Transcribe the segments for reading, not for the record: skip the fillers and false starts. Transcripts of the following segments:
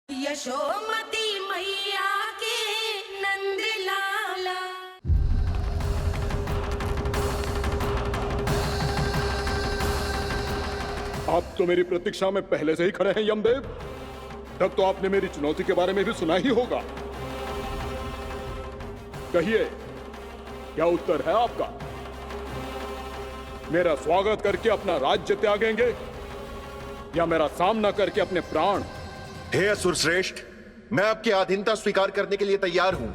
यशोमती मैया के नंद लाला। आप तो मेरी प्रतीक्षा में पहले से ही खड़े हैं यमदेव। तब तो आपने मेरी चुनौती के बारे में भी सुना ही होगा। कहिए, क्या उत्तर है आपका? मेरा स्वागत करके अपना राज्य त्यागेंगे या मेरा सामना करके अपने प्राण? हे असुर श्रेष्ठ, मैं आपकी अधीनता स्वीकार करने के लिए तैयार हूं।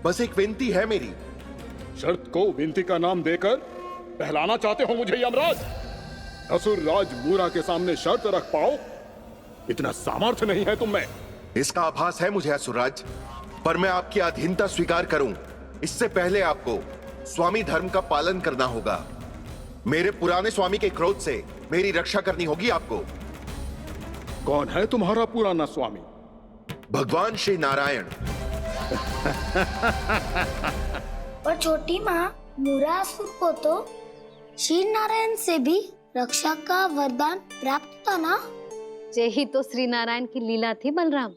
बस एक विनती है मेरी। शर्त को विनती का नाम देकर बहलाना चाहते हो मुझे यमराज? असुर राज मूरा के सामने शर्त रख पाओ, इतना सामर्थ्य नहीं है तुम में। इसका आभास है मुझे असुरराज, पर मैं आपकी अधीनता स्वीकार करूं इससे पहले आपको स्वामी धर्म का पालन करना होगा। मेरे पुराने स्वामी के क्रोध से मेरी रक्षा करनी होगी आपको। कौन है तुम्हारा पुराना स्वामी? भगवान श्री नारायण। और छोटी माँ मुरासुर को तो श्री नारायण से भी रक्षा का वरदान प्राप्त था ना? यही तो श्री नारायण की लीला थी बलराम।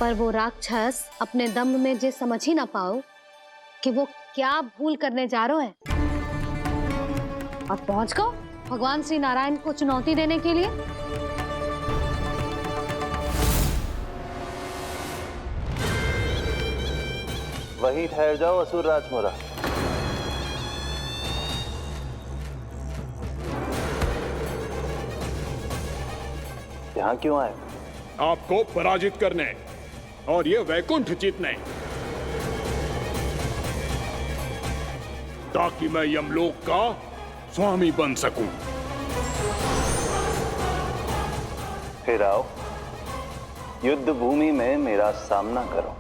पर वो राक्षस अपने दम में जे समझ ही ना पाओ कि वो क्या भूल करने जा रहा है, और पहुंच गो भगवान श्री नारायण को चुनौती देने के लिए। वहीं ठहर जाओ असुर राजमोरा। यहाँ क्यों आए? आपको पराजित करने और ये वैकुंठ जीतने, ताकि मैं यमलोक का स्वामी बन सकूं। फिर आओ, युद्ध भूमि में मेरा सामना करो।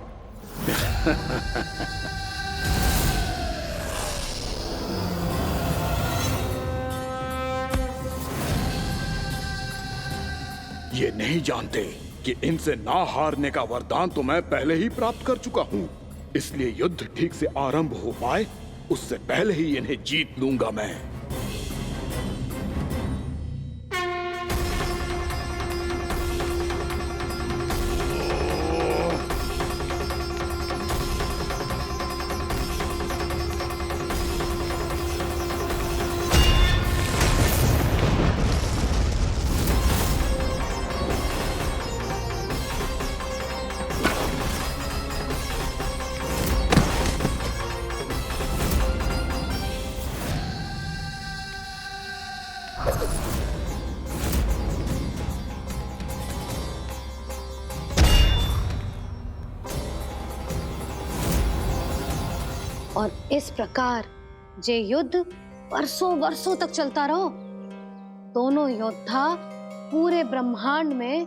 ये नहीं जानते कि इनसे ना हारने का वरदान तो मैं पहले ही प्राप्त कर चुका हूं। इसलिए युद्ध ठीक से आरंभ हो पाए उससे पहले ही इन्हें जीत लूंगा मैं। और इस प्रकार जे युद्ध वर्षों वर्षों तक चलता रहो। दोनों योद्धा पूरे ब्रह्मांड में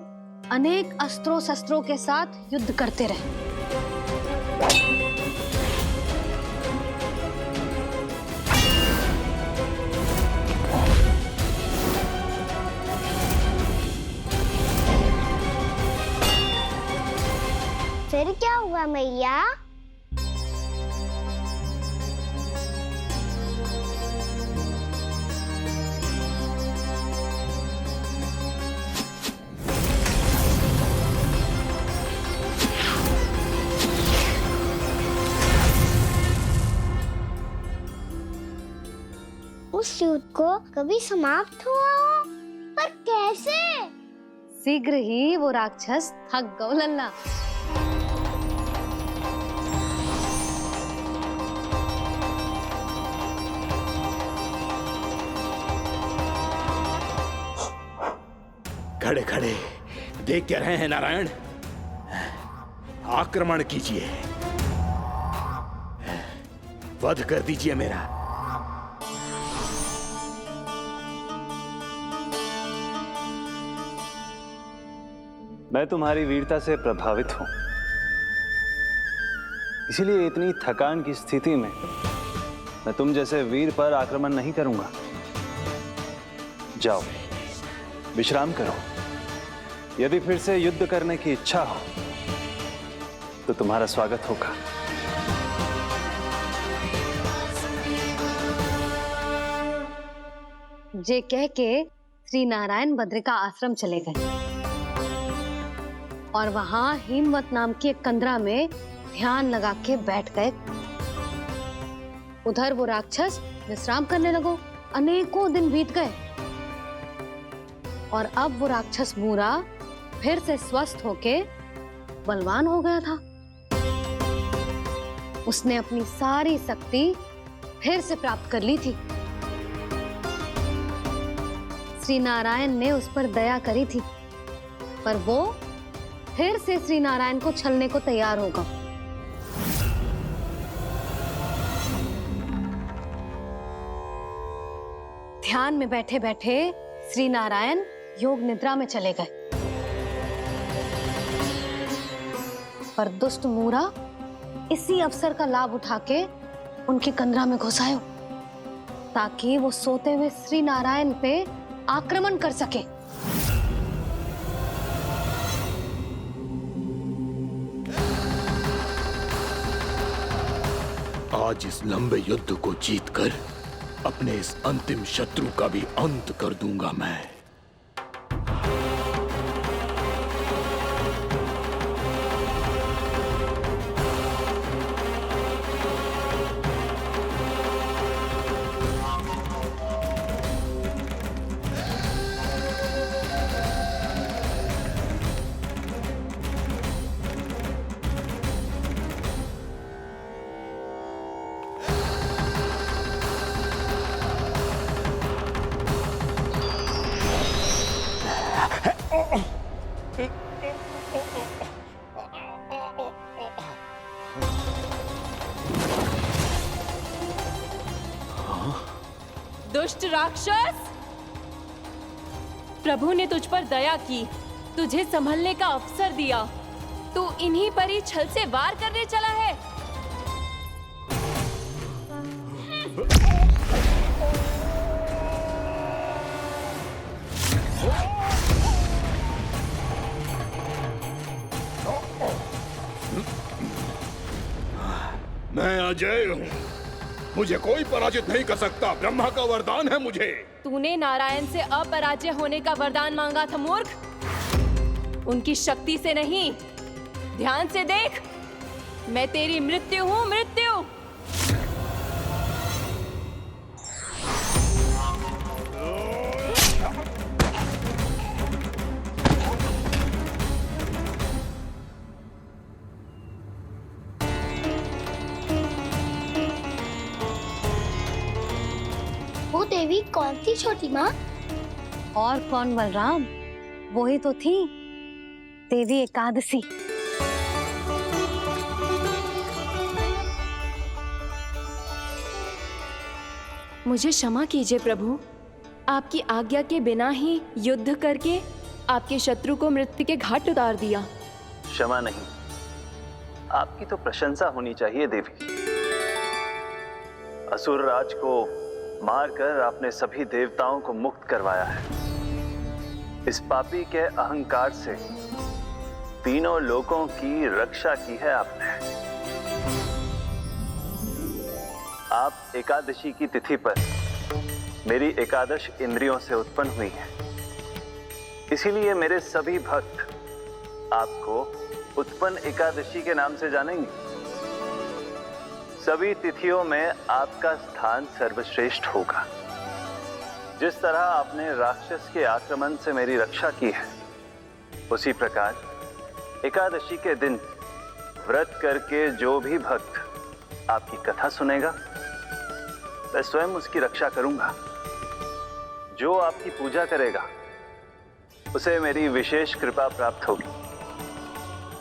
अनेक अस्त्रों शस्त्रों के साथ युद्ध करते रहे। फिर क्या हुआ मैया? उस युद्ध को कभी समाप्त हुआ हो, पर कैसे? शीघ्र ही वो राक्षस थक गौ लल्ला। खड़े खड़े देख क्या रहे हैं नारायण? आक्रमण कीजिए, वध कर दीजिए मेरा। मैं तुम्हारी वीरता से प्रभावित हूं, इसीलिए इतनी थकान की स्थिति में मैं तुम जैसे वीर पर आक्रमण नहीं करूंगा। जाओ विश्राम करो। यदि फिर से युद्ध करने की इच्छा हो तो तुम्हारा स्वागत होगा। जे कह के श्री नारायण बद्रिका आश्रम चले गए। और वहां हिमवत नाम की एक कंदरा में ध्यान लगा के बैठ गए। उधर वो राक्षस विश्राम करने लगो। अनेकों दिन बीत गए और अब वो राक्षस मूरा फिर से स्वस्थ होके बलवान हो गया था। उसने अपनी सारी शक्ति फिर से प्राप्त कर ली थी। श्री नारायण ने उस पर दया करी थी, पर वो फिर से श्री नारायण को छलने को तैयार होगा। ध्यान में बैठे बैठे श्री नारायण योग निद्रा में चले गए, पर दुष्ट मूरा इसी अवसर का लाभ उठा के उनकी कंदरा में घुस आयो, ताकि वो सोते हुए श्री नारायण पे आक्रमण कर सके। आज इस लंबे युद्ध को जीतकर अपने इस अंतिम शत्रु का भी अंत कर दूंगा मैं। दुष्ट राक्षस, प्रभु ने तुझ पर दया की, तुझे संभलने का अवसर दिया। तू इन्हीं पर ही छल से वार करने चला है। मैं अजय हूँ, मुझे कोई पराजित नहीं कर सकता। ब्रह्मा का वरदान है मुझे। तूने नारायण से अपराजय होने का वरदान मांगा था मूर्ख, उनकी शक्ति से नहीं। ध्यान से देख, मैं तेरी मृत्यु हूँ, मृत्यु। वो देवी कौन थी छोटी माँ? और कौन बलराम, वही तो थी देवी एकादशी। मुझे क्षमा कीजिए प्रभु, आपकी आज्ञा के बिना ही युद्ध करके आपके शत्रु को मृत्यु के घाट उतार दिया। क्षमा नहीं, आपकी तो प्रशंसा होनी चाहिए देवी। असुर राज को मारकर आपने सभी देवताओं को मुक्त करवाया है। इस पापी के अहंकार से तीनों लोकों की रक्षा की है आपने। आप एकादशी की तिथि पर मेरी एकादश इंद्रियों से उत्पन्न हुई हैं। इसीलिए मेरे सभी भक्त आपको उत्पन्न एकादशी के नाम से जानेंगे। सभी तिथियों में आपका स्थान सर्वश्रेष्ठ होगा। जिस तरह आपने राक्षस के आक्रमण से मेरी रक्षा की है, उसी प्रकार एकादशी के दिन व्रत करके जो भी भक्त आपकी कथा सुनेगा, मैं स्वयं उसकी रक्षा करूंगा। जो आपकी पूजा करेगा, उसे मेरी विशेष कृपा प्राप्त होगी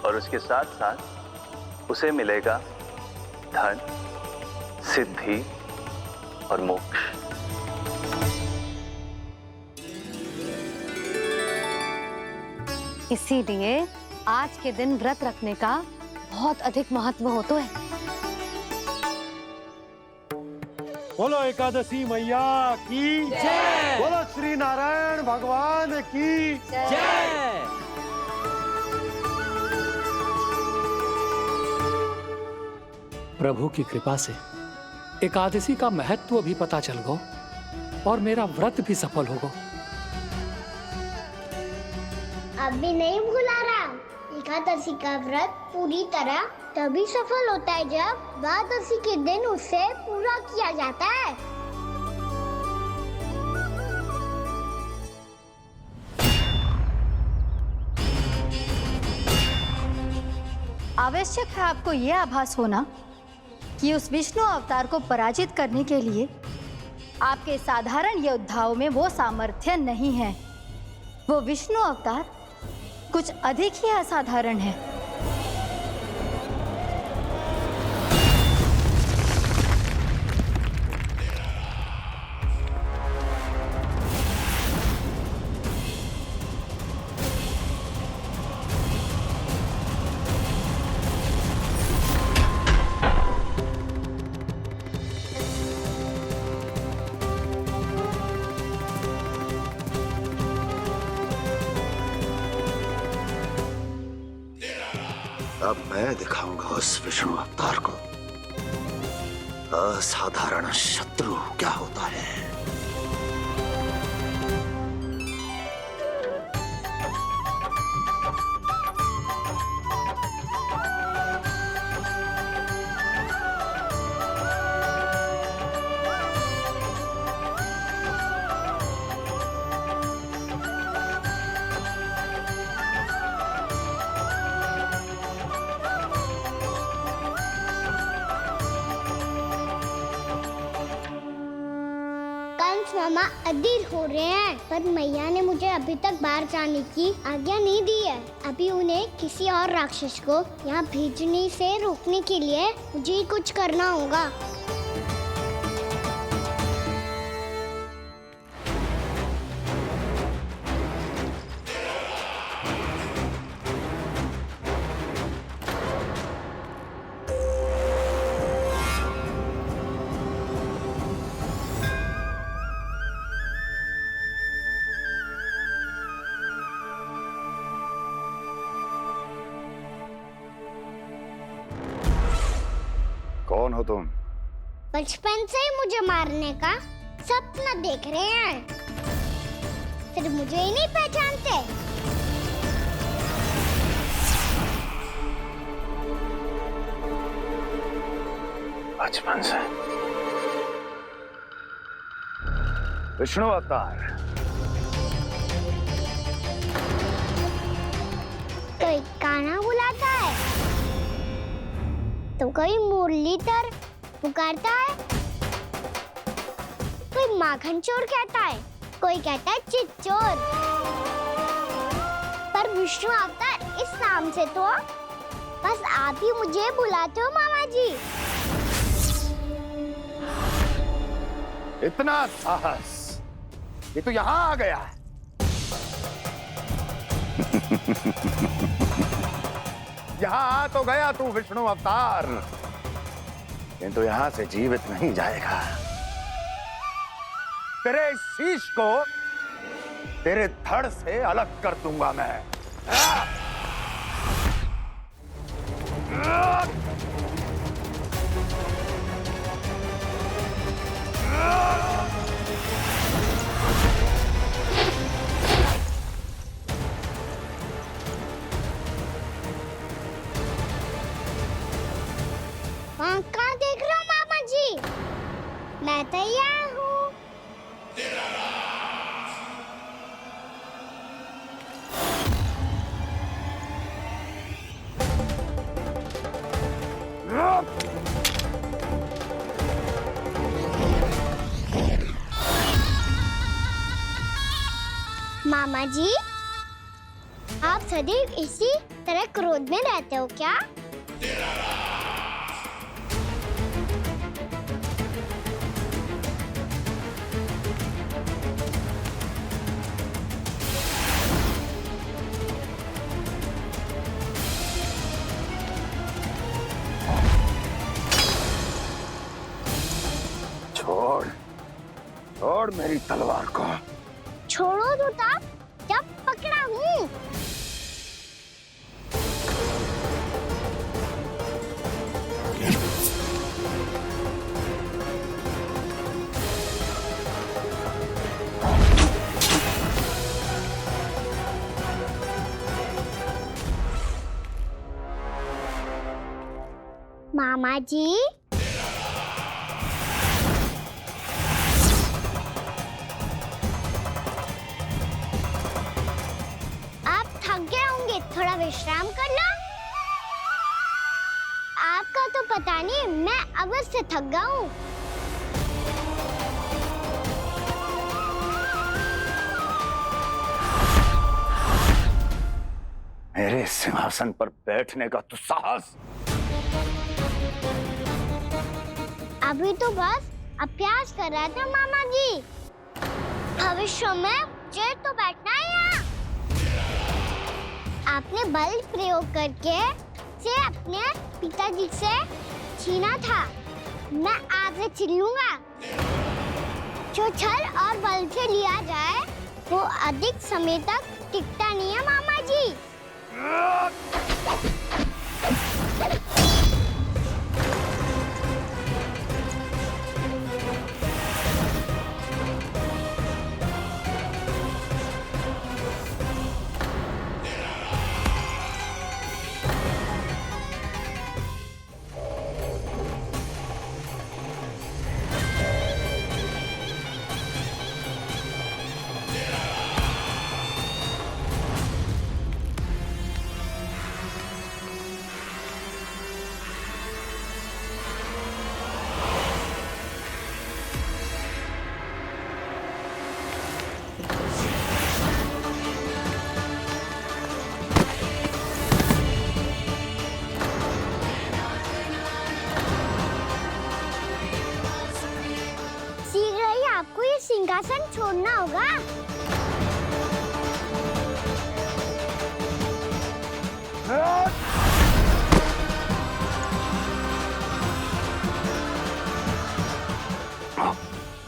और उसके साथ साथ उसे मिलेगा धन, सिद्धि और मोक्ष। इसीलिए आज के दिन व्रत रखने का बहुत अधिक महत्व होता है। बोलो एकादशी मैया की जय। बोलो श्री नारायण भगवान की जय। प्रभु की कृपा से एकादशी का महत्व भी पता चल गो और मेरा व्रत भी सफल हो गो। अब भी नहीं भूला राम, एकादशी का व्रत पूरी तरह तभी सफल होता है जब द्वादशी के दिन उसे पूरा किया जाता है। आवश्यक है आपको यह आभास होना कि उस विष्णु अवतार को पराजित करने के लिए आपके साधारण योद्धाओं में वो सामर्थ्य नहीं है। वो विष्णु अवतार कुछ अधिक ही असाधारण है। अब मैं दिखाऊंगा उस विष्णु अवतार को असाधारण शत्रु क्या होता है। मामा अधीर हो रहे हैं, पर मैया ने मुझे अभी तक बाहर जाने की आज्ञा नहीं दी है। अभी उन्हें किसी और राक्षस को यहाँ भेजने से रोकने के लिए मुझे ही कुछ करना होगा। कौन हो तुम? बचपन से ही मुझे मारने का सपना देख रहे हैं, फिर मुझे ही नहीं पहचानते। बचपन से विष्णु अवतार। कोई कान्हा बुलाता है तो कोई मुरलीधर पुकारता है, कोई माखन चोर कहता है, कोई कहता है चिच्चोर। पर विष्णु अवतार इस नाम से तो बस आप ही मुझे बुलाते हो मामा जी। इतना साहस ये तो यहाँ आ गया है। यहाँ आ तो गया तू विष्णु अवतार, किंतु यहाँ से जीवित नहीं जाएगा। तेरे इस शीश को तेरे धड़ से अलग कर दूंगा मैं। वहाँ कहाँ देख रहे हो मामा जी? मैं तैयार हूँ। मामा जी, आप सदैव इसी तरह क्रोध में रहते हो क्या? छोड़ छोड़ मेरी तलवार को। छोड़ो तो तब जब पकड़ा हूँ। मामा जी, आप थक गए होंगे, थोड़ा विश्राम कर लो। आपका तो पता नहीं, मैं अवश्य थक गया हूँ। मेरे सिंहासन पर बैठने का दुस्साहस। अभी तो बस अभ्यास कर रहा था मामा जी। भविष्य में मुझे तो बैठना है यहाँ। आपने बल प्रयोग करके से अपने पिताजी से छीना था। मैं आपसे छीन लूंगा। जो छल और बल से लिया जाए वो अधिक समय तक टिकता नहीं है मामा जी। आपको ये सिंहासन छोड़ना होगा।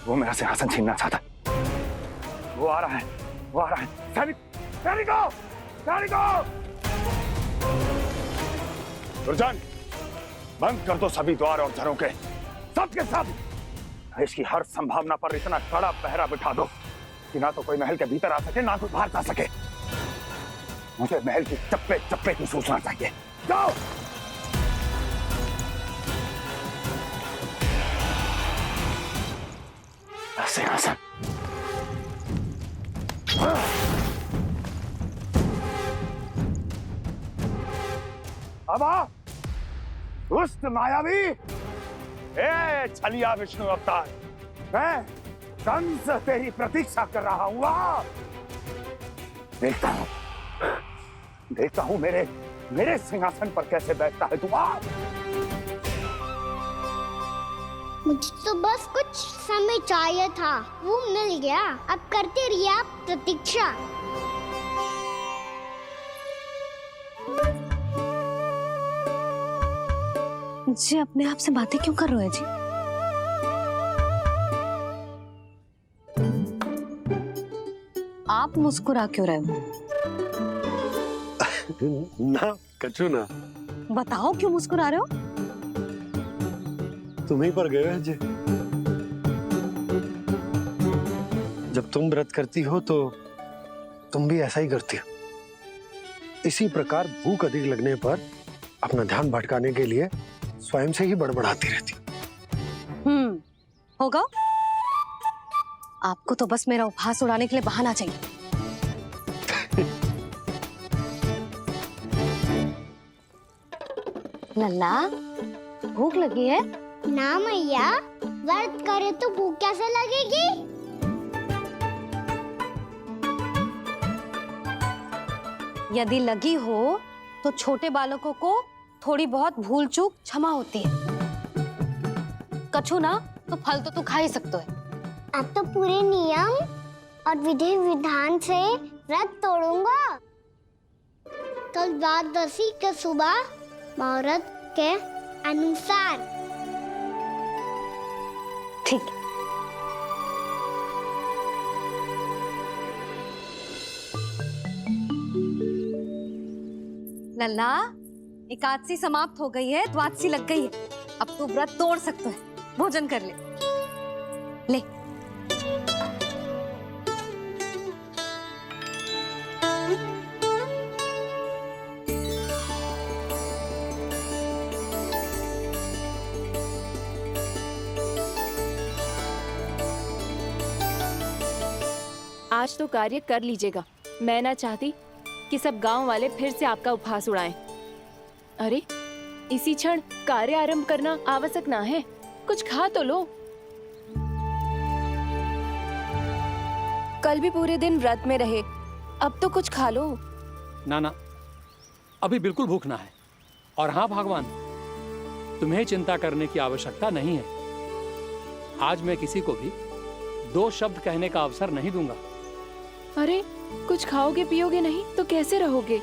वो मेरा सिंहासन छीनना चाहता है। वो आ रहा है, वो आ रहा है। सैनिकों, दुर्जन, बंद कर दो सभी द्वार और घरों के, सब के सब। इसकी हर संभावना पर इतना कड़ा पहरा बिठा दो कि ना तो कोई महल के भीतर आ सके, ना कोई बाहर जा सके। मुझे महल की चप्पे चप्पे की सूचना चाहिए। जाओ। सिंहासन। अब आ, दुष्ट मायावी, ए छलिया विष्णु अवतार, मैं कंस तेरी प्रतीक्षा कर रहा हूँ। देखता हूँ मेरे सिंहासन पर कैसे बैठता है तू। मुझे तो बस कुछ समय चाहिए था, वो मिल गया। अब करते रहिए आप प्रतीक्षा। जी अपने आप से बातें क्यों कर रहे हो जी? आप मुस्कुरा क्यों रहे हो? ना कछु ना। बताओ क्यों मुस्कुरा रहे हो? तुम ही पर गए हो जी। जब तुम व्रत करती हो तो तुम भी ऐसा ही करती हो। इसी प्रकार भूख अधिक लगने पर अपना ध्यान भटकाने के लिए स्वयं से ही बड़बड़ाती रहती। होगा। आपको तो बस मेरा उपहास उड़ाने के लिए बहाना चाहिए। लल्ला, भूख लगी है? ना मैया, व्रत करे तो भूख कैसे लगेगी? यदि लगी हो तो छोटे बालकों को थोड़ी बहुत भूल चूक क्षमा होती है। कछु ना तो फल तो तू खा ही सकते है। अब तो पूरे नियम और विधि विधान से व्रत तोड़ूंगा। कल द्वादशी के सुबह मुहूर्त के अनुसार। ठीक है। लल्ला, एकादशी समाप्त हो गई है, द्वादशी लग गई है। अब तू व्रत तोड़ सकते है। भोजन कर ले। ले। आज तो कार्य कर लीजिएगा। मैं ना चाहती कि सब गांव वाले फिर से आपका उपहास उड़ाएं। अरे इसी क्षण कार्य आरंभ करना आवश्यक ना है, कुछ खा तो लो। कल भी पूरे दिन व्रत में रहे, अब तो कुछ खा लो। ना ना, अभी बिल्कुल भूख ना है। और हाँ भगवान, तुम्हें चिंता करने की आवश्यकता नहीं है। आज मैं किसी को भी 2 शब्द कहने का अवसर नहीं दूंगा। अरे कुछ खाओगे पियोगे नहीं तो कैसे रहोगे?